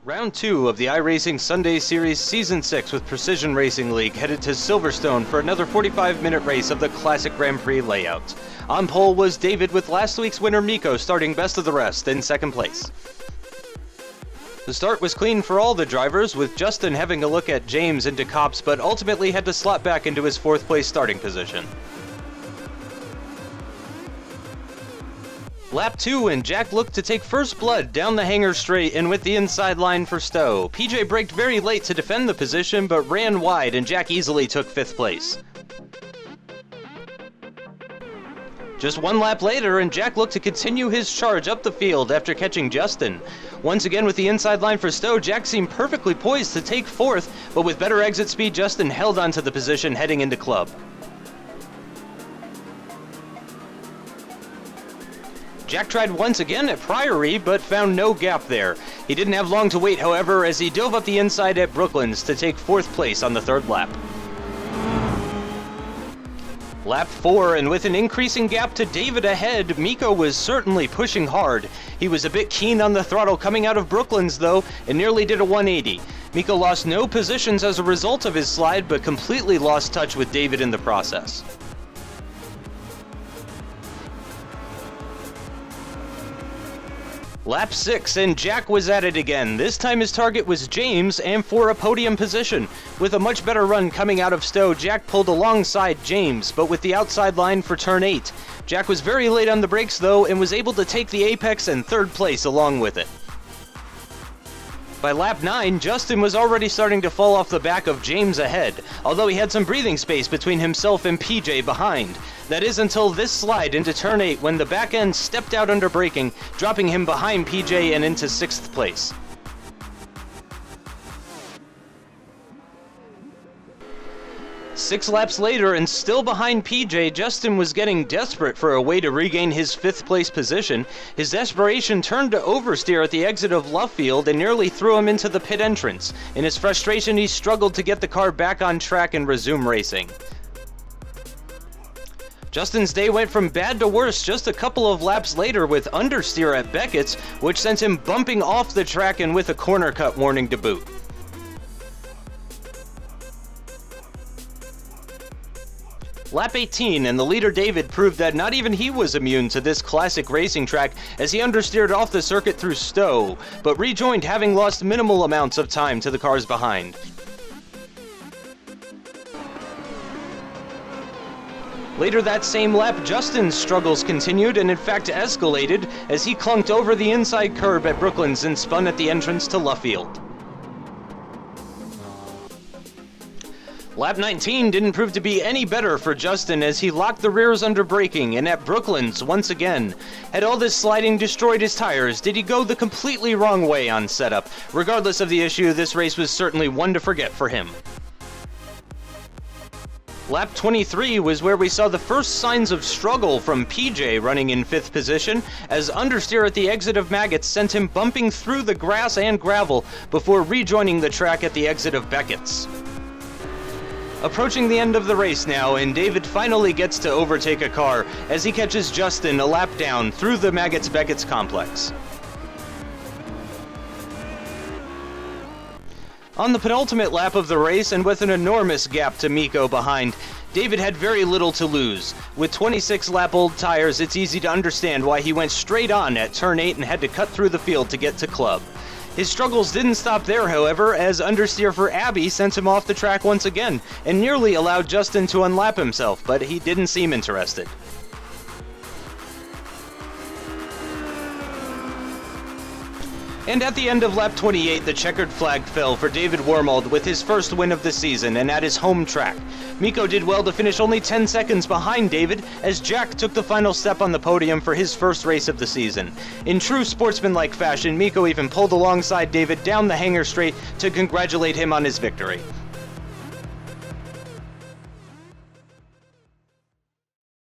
Round 2 of the iRacing Sunday Series Season 6 with Precision Racing League headed to Silverstone for another 45-minute race of the Classic Grand Prix layout. On pole was David, with last week's winner Miko starting best of the rest in second place. The start was clean for all the drivers, with Justin having a look at James into Copse, but ultimately had to slot back into his fourth place starting position. Lap 2, and Jack looked to take first blood down the hangar straight and with the inside line for Stowe. PJ braked very late to defend the position, but ran wide, and Jack easily took fifth place. Just one lap later, and Jack looked to continue his charge up the field after catching Justin. Once again with the inside line for Stowe, Jack seemed perfectly poised to take fourth, but with better exit speed, Justin held onto the position heading into club. Jack tried once again at Priory, but found no gap there. He didn't have long to wait, however, as he dove up the inside at Brooklands to take fourth place on the third lap. Lap 4, and with an increasing gap to David ahead, Miko was certainly pushing hard. He was a bit keen on the throttle coming out of Brooklands, though, and nearly did a 180. Miko lost no positions as a result of his slide, but completely lost touch with David in the process. Lap 6, and Jack was at it again. This time his target was James, and for a podium position. With a much better run coming out of Stowe, Jack pulled alongside James, but with the outside line for turn 8. Jack was very late on the brakes though, and was able to take the apex and third place along with it. By lap 9, Justin was already starting to fall off the back of James ahead, although he had some breathing space between himself and PJ behind. That is until this slide into turn 8, when the back end stepped out under braking, dropping him behind PJ and into 6th place. Six laps later, and still behind PJ, Justin was getting desperate for a way to regain his 5th place position. His desperation turned to oversteer at the exit of Luffield and nearly threw him into the pit entrance. In his frustration, he struggled to get the car back on track and resume racing. Justin's day went from bad to worse just a couple of laps later with understeer at Beckett's, which sent him bumping off the track and with a corner cut warning to boot. Lap 18, and the leader David proved that not even he was immune to this classic racing track as he understeered off the circuit through Stowe, but rejoined having lost minimal amounts of time to the cars behind. Later that same lap, Justin's struggles continued and in fact escalated as he clunked over the inside curb at Brooklands and spun at the entrance to Luffield. Lap 19 didn't prove to be any better for Justin as he locked the rears under braking, and at Brooklands once again. Had all this sliding destroyed his tires? Did he go the completely wrong way on setup? Regardless of the issue, this race was certainly one to forget for him. Lap 23 was where we saw the first signs of struggle from PJ running in 5th position, as understeer at the exit of Maggots sent him bumping through the grass and gravel before rejoining the track at the exit of Beckett's. Approaching the end of the race now, and David finally gets to overtake a car as he catches Justin a lap down through the Maggots-Beckett's complex. On the penultimate lap of the race, and with an enormous gap to Miko behind, David had very little to lose. With 26-lap-old tires, it's easy to understand why he went straight on at turn 8 and had to cut through the field to get to club. His struggles didn't stop there, however, as understeer for Abbey sent him off the track once again, and nearly allowed Justin to unlap himself, but he didn't seem interested. And at the end of lap 28, the checkered flag fell for David Wormold with his first win of the season and at his home track. Miko did well to finish only 10 seconds behind David as Jack took the final step on the podium for his first race of the season. In true sportsmanlike fashion, Miko even pulled alongside David down the hangar straight to congratulate him on his victory.